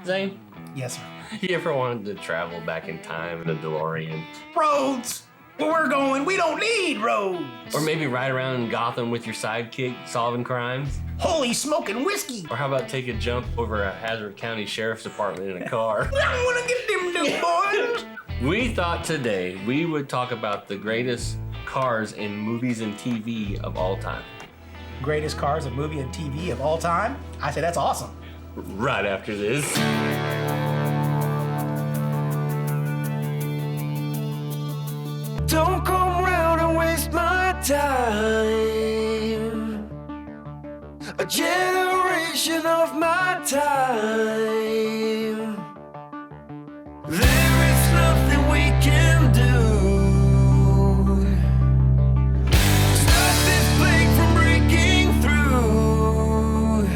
Zane? Yes, sir. You ever wanted to travel back in time in a DeLorean? Roads! Where we're going, we don't need roads! Or maybe ride around in Gotham with your sidekick solving crimes? Holy smoking whiskey! Or how about take a jump over a Hazzard County Sheriff's Department in a car? I wanna get them new boys! We thought today we would talk about the greatest cars in movies and TV of all time. Greatest cars of movie and TV of all time? I say that's awesome. Right after this. Don't come round and waste my time. A generation of my time. There is nothing we can do to stop this plague from breaking through.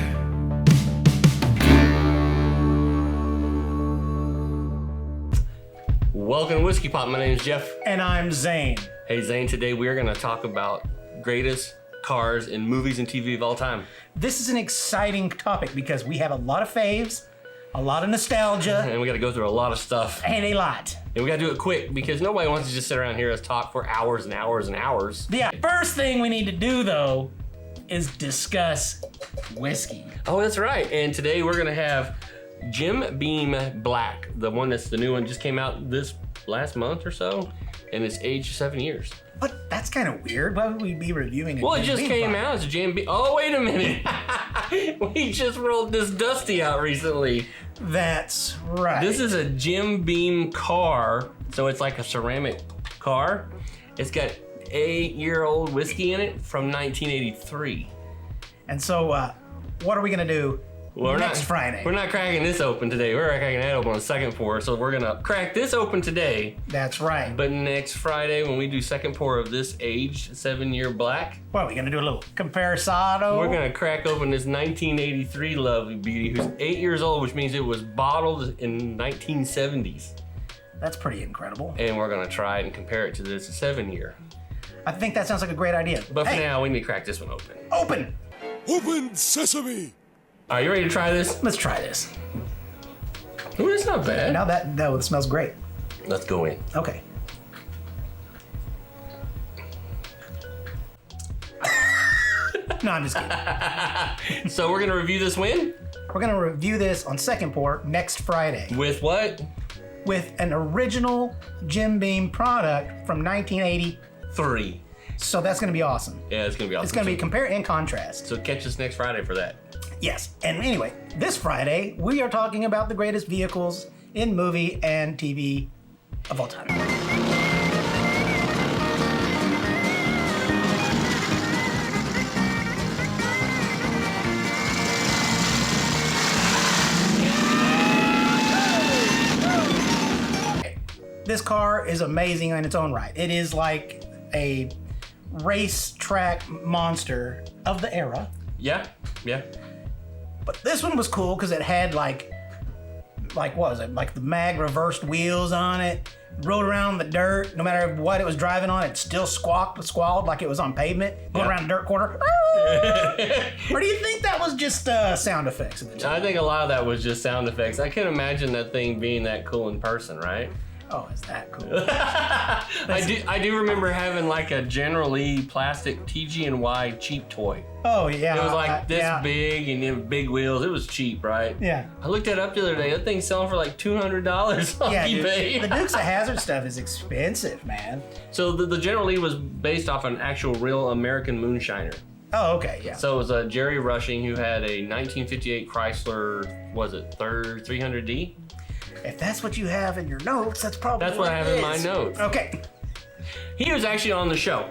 Welcome to Whiskey Pop. My name is Jeff. And I'm Zane. Hey Zane, today we are going to talk about greatest cars in movies and TV of all time. This is an exciting topic because we have a lot of faves, a lot of nostalgia, And we got to go through a lot of stuff. and a lot. And we got to do it quick because nobody wants to just sit around here and talk for hours and hours and hours. Yeah, first thing we need to do though is discuss whiskey. Oh, that's right. And today we're going to have Jim Beam Black, the one that's the new one, just came out this last month or so, and it's aged 7 years. But that's kind of weird. Why would we be reviewing it? Well, it just came out as a Jim Beam. Oh, wait a minute. We just rolled this Dusty out recently. That's right. This is a Jim Beam car, so it's like a ceramic car. It's got 8-year-old whiskey in it from 1983. And so, what are we gonna do next Friday? We're not cracking this open today. We're cracking that open on the second pour, so we're gonna crack this open today. That's right. But next Friday, when we do second pour of this aged 7-year black, What are we gonna do? A little comparisado? we're gonna crack open this 1983 lovely beauty, who's 8 years old, which means it was bottled in 1970s. That's pretty incredible. And we're gonna try it and compare it to this 7-year. I think that sounds like a great idea. But for Hey, now, we need to crack this one open. open. Open sesame. Are you ready to try this? Let's try this. Ooh, it's not bad. Now that smells great. Let's go in. Okay. No, I'm just kidding. So we're gonna review this when? We're gonna review this on second pour next Friday With what? with an original Jim Beam product from 1980. 3. So that's gonna be awesome. Yeah, it's gonna be awesome. It's gonna be compare and contrast. So catch us next Friday for that. Yes. And anyway, this Friday we are talking about the greatest vehicles in movie and TV of all time. This car is amazing in its own right. It is like a racetrack monster of the era. Yeah, yeah. But this one was cool because it had like what was it? Like the mag reversed wheels on it. Rode around the dirt. No matter what it was driving on, it still squalled like it was on pavement. Going Yeah. around a dirt corner. Or do you think that was just sound effects at the time? I think a lot of that was just sound effects. I can imagine that thing being that cool in person, right? Oh, is that cool? I do remember having like a General Lee plastic TG&Y cheap toy. Oh yeah. It was like this yeah. big and it had big wheels. It was cheap, right? Yeah. I looked that up the other day. That thing's selling for like $200 on Yeah, dude. eBay. The Dukes of Hazzard stuff is expensive, man. So the General Lee was based off an actual real American moonshiner. Oh, okay, yeah. So it was Jerry Rushing, who had a 1958 Chrysler, was it 300D? If that's what you have in your notes, that's probably That's what I have it in my is. notes. Okay. He was actually on the show.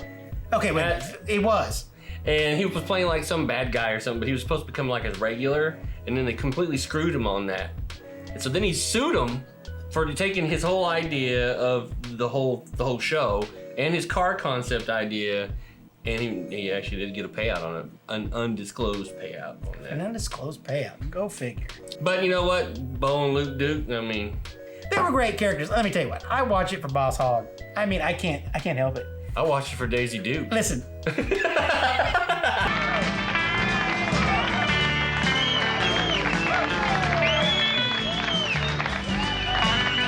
Okay, wait. It was. And he was playing like some bad guy or something, but he was supposed to become like a regular, and then they completely screwed him on that. And so then he sued him for taking his whole idea of the whole show and his car concept idea, and he actually did get a payout on it, an undisclosed payout on An that. undisclosed payout. Go figure. But you know what, Bo and Luke Duke, I mean, They were great characters. Let me tell you what. I watch it for Boss Hogg. I mean, I can't help it. I watched it for Daisy Duke. Listen.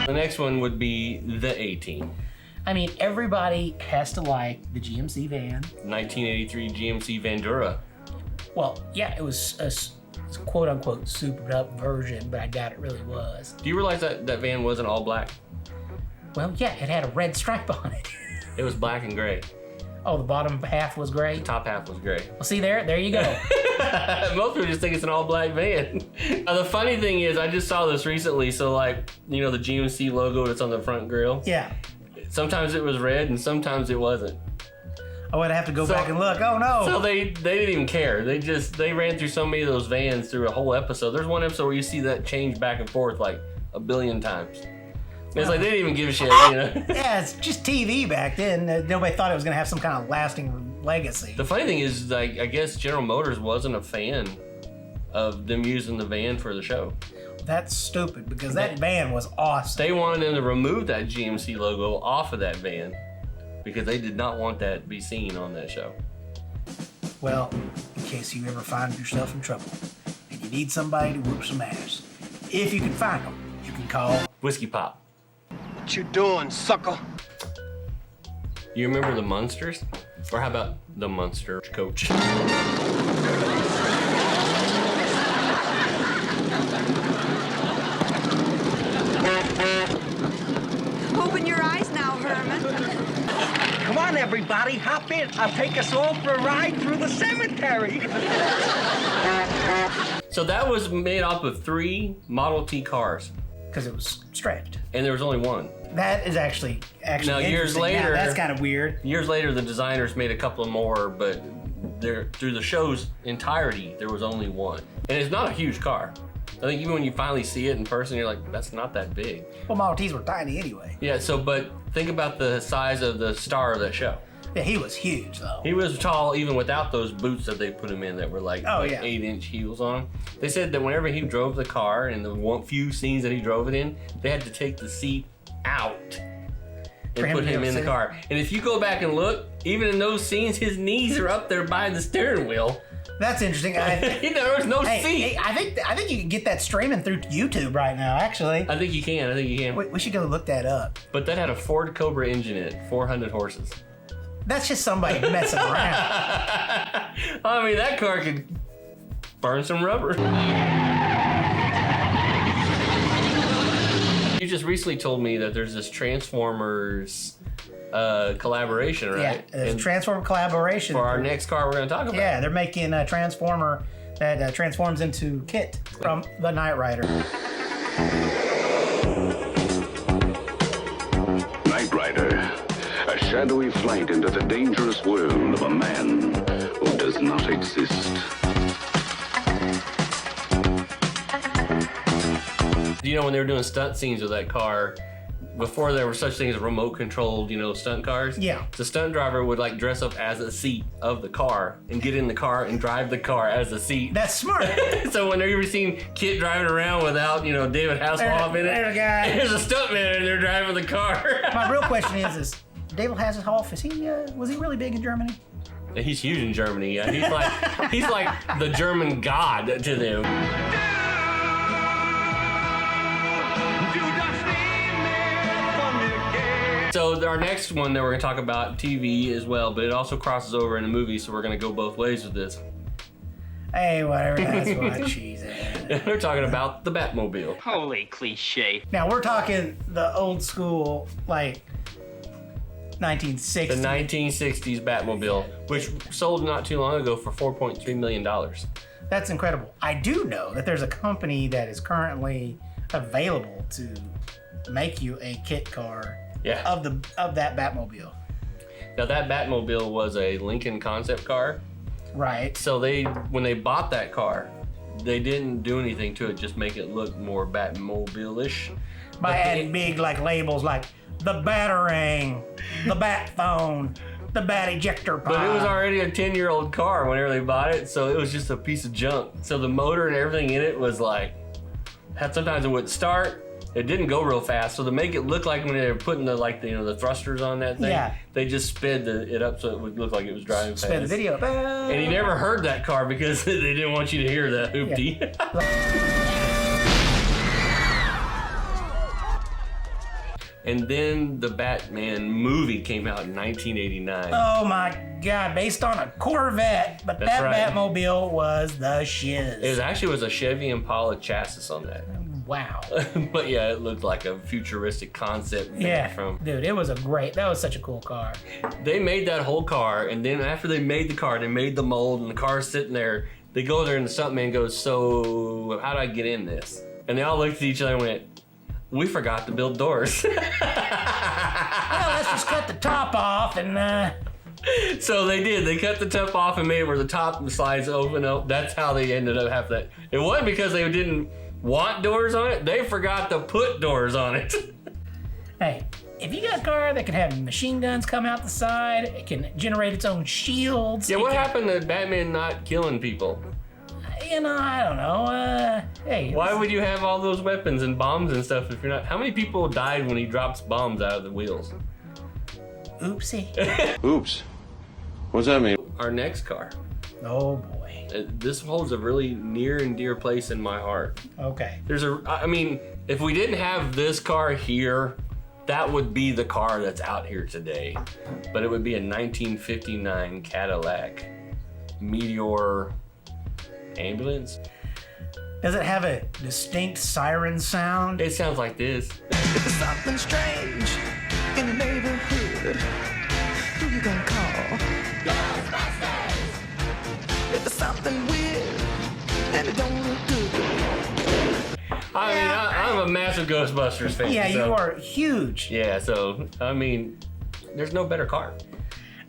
The next one would be the A-Team. I mean, everybody has to like the GMC van. 1983 GMC Vandura. Well, yeah, it was a quote-unquote souped up version, but I doubt it really was. Do you realize that that van wasn't all black? Well, yeah, it had a red stripe on it. It was black and gray. Oh, the bottom half was gray? Top half was gray. Well, see there you go. Most people just think it's an all black van. The funny thing is, I just saw this recently. So like, you know, the GMC logo that's on the front grille? Yeah. Sometimes it was red and sometimes it wasn't. I would have to go back and look. Oh no. So they didn't even care. They ran through so many of those vans through a whole episode. There's one episode where you see that change back and forth like a billion times. It's like they didn't even give a shit, you know? Yeah, it's just TV back then. Nobody thought it was gonna have some kind of lasting legacy. The funny thing is, like, I guess General Motors wasn't a fan of them using the van for the show. That's stupid because that van was awesome. They wanted them to remove that GMC logo off of that van because they did not want that to be seen on that show. Well, in case you ever find yourself in trouble and you need somebody to whoop some ass, if you can find them, you can call Whiskey Pop. What you doing, sucker? You remember the Munsters? Or how about the Munsters Coach? Open your eyes now, Herman. Come on, everybody, hop in. I'll take us all for a ride through the cemetery. So that was made up of 3 Model T cars. because it was stretched. And there was only one. That is actually Now, years interesting. later- Now, that's kind of weird. Years later, the designers made a couple more, but through the show's entirety, there was only one. And it's not a huge car. I think even when you finally see it in person, you're like, that's not that big. Well, Model Ts were tiny anyway. Yeah, but think about the size of the star of that show. Yeah, he was huge though. He was tall even without those boots that they put him in that were like, Oh, like yeah. 8-inch heels on him. They said that whenever he drove the car and the few scenes that he drove it in, they had to take the seat out For and him put to be him able in to the sit. car. And if you go back and look, even in those scenes, his knees are up there by the steering wheel. That's interesting. There was no seat. Hey, I think you can get that streaming through YouTube right now. Actually, I think you can. we should go look that up. But that had a Ford Cobra engine in it, 400 horses. That's just somebody messing around. I mean, that car could burn some rubber. You just recently told me that there's this Transformers collaboration, right? Yeah, there's a And Transformer collaboration. for our next car we're going to talk about. Yeah, they're making a Transformer that transforms into K.I.T.T from the Knight Rider. Knight Rider, a shadowy flight into the dangerous world of a man who does not exist. You know, when they were doing stunt scenes with that car, before there were such things as remote controlled, stunt cars. Yeah. The stunt driver would like dress up as a seat of the car and get in the car and drive the car as a seat. That's smart. So when you've seen K.I.T. driving around without, David Hasselhoff in it, There's a guy. there's a stuntman in there driving the car. My real question is David Hasselhoff, was he really big in Germany? He's huge in Germany. Yeah, he's like the German god to them. So our next one that we're gonna talk about TV as well, but it also crosses over in a movie, so we're gonna go both ways with this. Hey, whatever, that's what she's at. We're talking about the Batmobile. Holy cliche. Now we're talking the old school, like 1960s. The 1960s Batmobile, which sold not too long ago for $4.3 million. That's incredible. I do know that there's a company that is currently available to make you a kit car Yeah. of that Batmobile. Now that Batmobile was a Lincoln concept car. Right. So when they bought that car, they didn't do anything to it, just make it look more Batmobile-ish. By But adding big labels like the Batarang, the Bat Phone, the Bat Ejector Pod. But it was already a 10-year-old car whenever they bought it, so it was just a piece of junk. So the motor and everything in it was like, sometimes it wouldn't start. It didn't go real fast, so to make it look like when they were putting the thrusters on that thing, Yeah. they just sped it up so it would look like it was driving fast. Spin the video. And you never heard that car because they didn't want you to hear that hoopty. and then the Batman movie came out in 1989. Oh my God, based on a Corvette, but That's that right. Batmobile was the shiz. It was a Chevy Impala chassis on that. Wow. But yeah, it looked like a futuristic concept Yeah, from. dude, that was such a cool car. They made that whole car, and then after they made the car, they made the mold, and the car's sitting there. They go there, and the stuntman goes, "So, how do I get in this?" And they all looked at each other and went, "We forgot to build doors." Well, let's just cut the top off and So they did. They cut the top off and made it where the top slides open up. That's how they ended up having that. It wasn't because they didn't want doors on it. They forgot to put doors on it. hey, if you got a car that can have machine guns come out the side, it can generate its own shields. Yeah, it what can- happened to Batman not killing people? You know, I don't know. Hey, Why would you have all those weapons and bombs and stuff if you're not? How many people died when he drops bombs out of the wheels? Oopsie. Oops. What's that mean? Our next car. Oh boy. This holds a really near and dear place in my heart. Okay. I mean, if we didn't have this car here, that would be the car that's out here today. But it would be a 1959 Cadillac Meteor ambulance. Does it have a distinct siren sound? It sounds like this. If there's something strange in the neighborhood, who you gonna call? Ghostbusters! If there's something weird and it don't look good. I mean, I'm a massive Ghostbusters fan. Yeah, so- you are huge. Yeah, so I mean, there's no better car.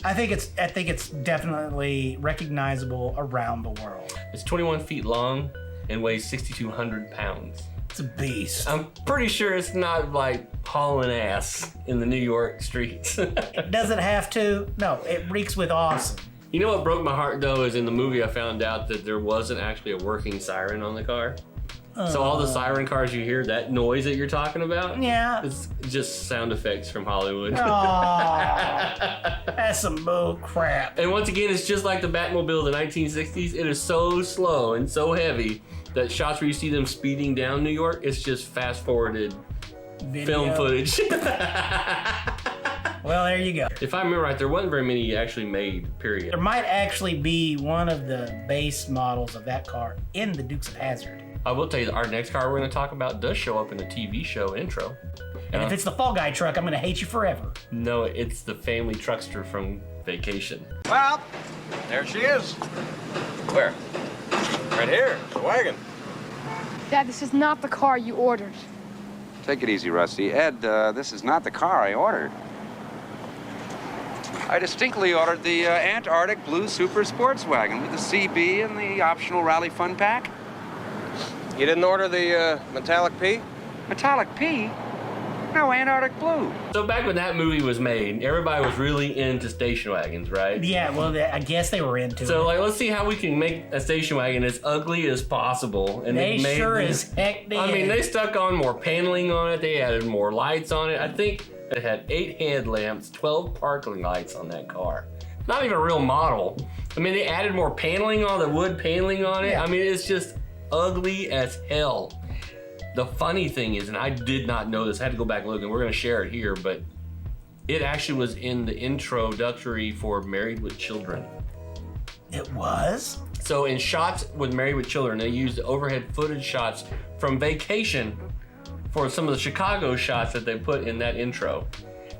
I think it's definitely recognizable around the world. It's 21 feet long and weighs 6,200 pounds. It's a beast. I'm pretty sure it's not like hauling ass in the New York streets. Does it have to? No, it reeks with awesome. You know what broke my heart though is in the movie I found out that there wasn't actually a working siren on the car. So all the siren cars you hear, that noise that you're talking about, Yeah. it's just sound effects from Hollywood. Aw, that's some bull crap. And once again, it's just like the Batmobile of the 1960s. It is so slow and so heavy that shots where you see them speeding down New York, it's just fast forwarded film Video. footage. Well, there you go. If I remember right, there wasn't very many actually made, period. There might actually be one of the base models of that car in the Dukes of Hazzard. I will tell you that our next car we're going to talk about does show up in a TV show intro. And if it's the Fall Guy truck, I'm gonna hate you forever. No, it's the family truckster from Vacation. Well, there she is. Where? Right here. The wagon. Dad, this is not the car you ordered. Take it easy, Rusty. Ed, this is not the car I ordered. I distinctly ordered the Antarctic Blue Super Sports Wagon with the CB and the optional Rally Fun Pack. You didn't order the metallic P? Metallic P? No, Antarctic Blue. So back when that movie was made, everybody was really into station wagons, right? Yeah, well, I guess they were into So it. like, let's see how we can make a station wagon as ugly as possible. And They made sure this- as heck did. I mean, they stuck on more paneling on it. They added more lights on it. I think it had 8 headlamps, 12 parking lights on that car. Not even a real model. I mean, they added more paneling on the wood paneling on it. Yeah. I mean, it's just ugly as hell. The funny thing is, and I did not know this, I had to go back and look, and we're going to share it here, but it actually was in the introductory for Married with Children. It was? So in shots with Married with Children, they used overhead footage shots from Vacation for some of the Chicago shots that they put in that intro.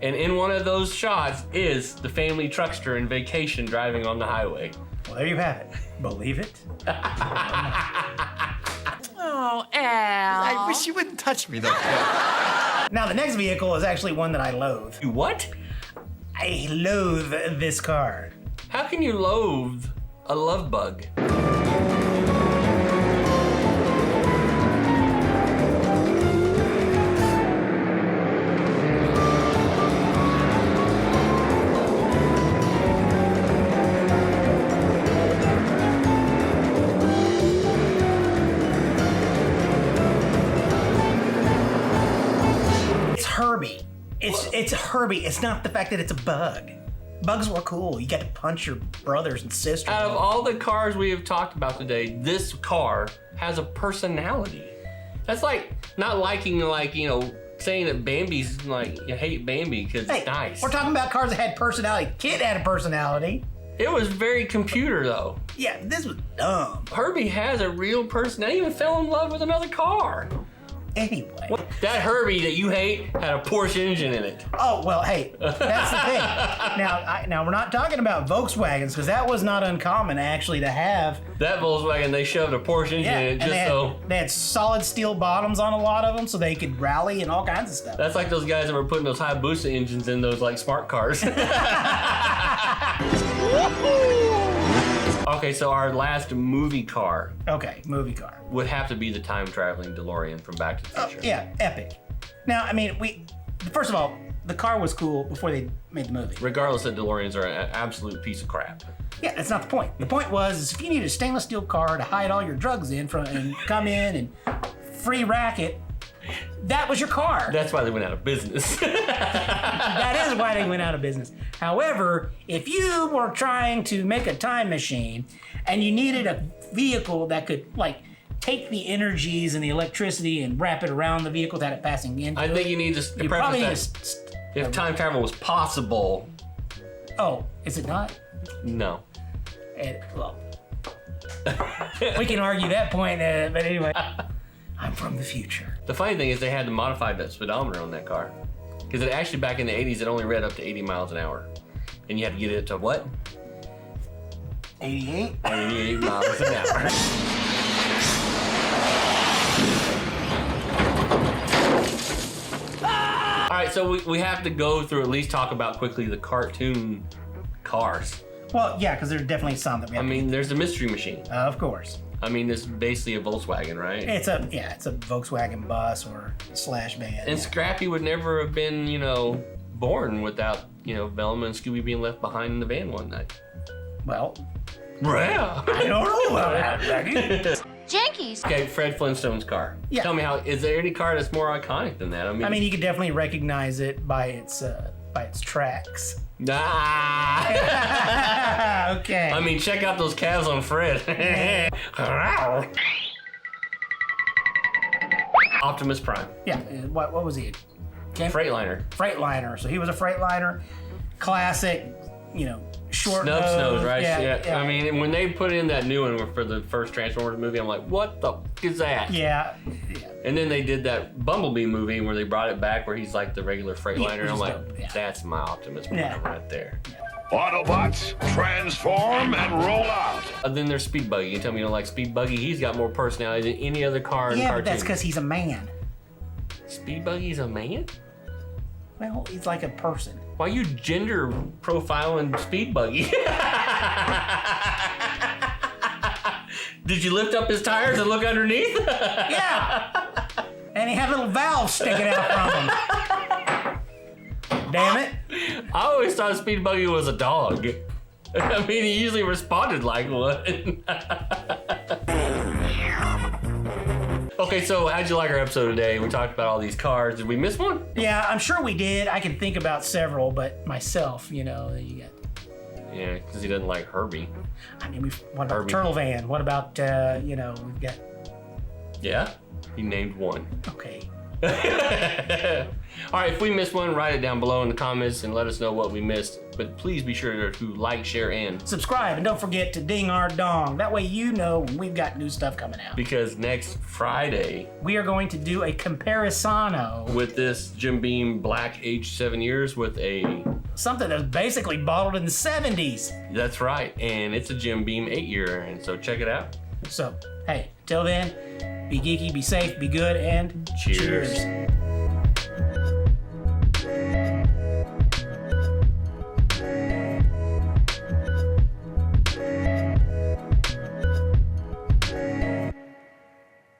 And in one of those shots is the family truckster in Vacation driving on the highway. Well, there you have it. Believe it? Oh, Al. I wish you wouldn't touch me though. Now, the next vehicle is actually one that I loathe. You what? I loathe this car. How can you loathe a love bug? It's Herbie. It's Herbie. It's not the fact that it's a bug. Bugs were cool. You got to punch your brothers and sisters. Out of all the cars we have talked about today, this car has a personality. That's like not liking, like, you know, saying that Bambi's like, you hate Bambi because it's nice. We're talking about cars that had personality. Kid had a personality. It was very computer though. Yeah, this was dumb. Herbie has a real personality. He even fell in love with another car. Anyway. That Herbie that you hate had a Porsche engine in it. Oh, well, hey, that's the thing. Now we're not talking about Volkswagens, because that was not uncommon, actually, to have. That Volkswagen, they shoved a Porsche engine in it just They had solid steel bottoms on a lot of them, so they could rally and all kinds of stuff. That's like those guys that were putting those Hayabusa engines in those, like, smart cars. Okay, so our last movie car. Okay, movie car. Would have to be the time-traveling DeLorean from Back to the Future. Yeah, epic. Now, I mean, first of all, the car was cool before they made the movie. Regardless that DeLoreans are an absolute piece of crap. Yeah, that's not the point. The point was, if you need a stainless steel car to hide all your drugs in and come in and free racket, that was your car. That's why they went out of business. That is why they went out of business. However, if you were trying to make a time machine and you needed a vehicle that could, like, take the energies and the electricity and wrap it around the vehicle that it passing into, I think you need to preface that if time travel was possible. Oh, is it not? No. Well, we can argue that point, but anyway. I'm from the future. The funny thing is they had to modify that speedometer on that car. Because it actually, back in the 80s, it only read up to 80 miles an hour. And you had to get it to what? 88? 88 miles an hour. All right, so we have to go through, at least talk about quickly the cartoon cars. Well, yeah, because there's definitely some that we have there's the Mystery Machine. Of course. I mean, it's basically a Volkswagen, right? It's a Volkswagen bus or slash van. And Scrappy would never have been, born without, Velma and Scooby being left behind in the van one night. Well, I don't know about that, Becky. Jankies. Okay, Fred Flintstone's car. Yeah. Tell me is there any car that's more iconic than that? I mean, you could definitely recognize it by its tracks. Ah. Okay. I mean, check out those calves on Fred. Optimus Prime. Yeah. What was he? Freightliner. Freightliner. So he was a Freightliner. Classic, short Snub-nose, right? Yeah. I mean, when they put in that new one for the first Transformers movie, I'm like, what the f is that? Yeah. And then they did that Bumblebee movie where they brought it back where he's like the regular Freightliner. And I'm like, that's my Optimus Prime right there. Autobots, transform and roll out. Then there's Speed Buggy. You tell me you don't like Speed Buggy? He's got more personality than any other car in the cartoon. But that's because he's a man. Speed Buggy's a man? Well, he's like a person. Why are you gender profiling Speed Buggy? Did you lift up his tires and look underneath? Yeah. And he had little valves sticking out from him. Damn it. I always thought Speed Buggy was a dog. I mean, he usually responded like one. Okay, so how'd you like our episode today? We talked about all these cars. Did we miss one? Yeah, I'm sure we did. I can think about several, but myself, you got... Yeah, because he doesn't like Herbie. I mean, what about Turtle Van? What about, we've got... Yeah, he named one. Okay. All right, if we missed one, write it down below in the comments and let us know what we missed. But please be sure to like, share, and subscribe. And don't forget to ding our dong. That way you know when we've got new stuff coming out. Because next Friday, we are going to do a comparisano with this Jim Beam Black aged 7 years with something that's basically bottled in the 70s. That's right, and it's a Jim Beam 8-year, and so check it out. So, hey, till then, be geeky, be safe, be good, and cheers.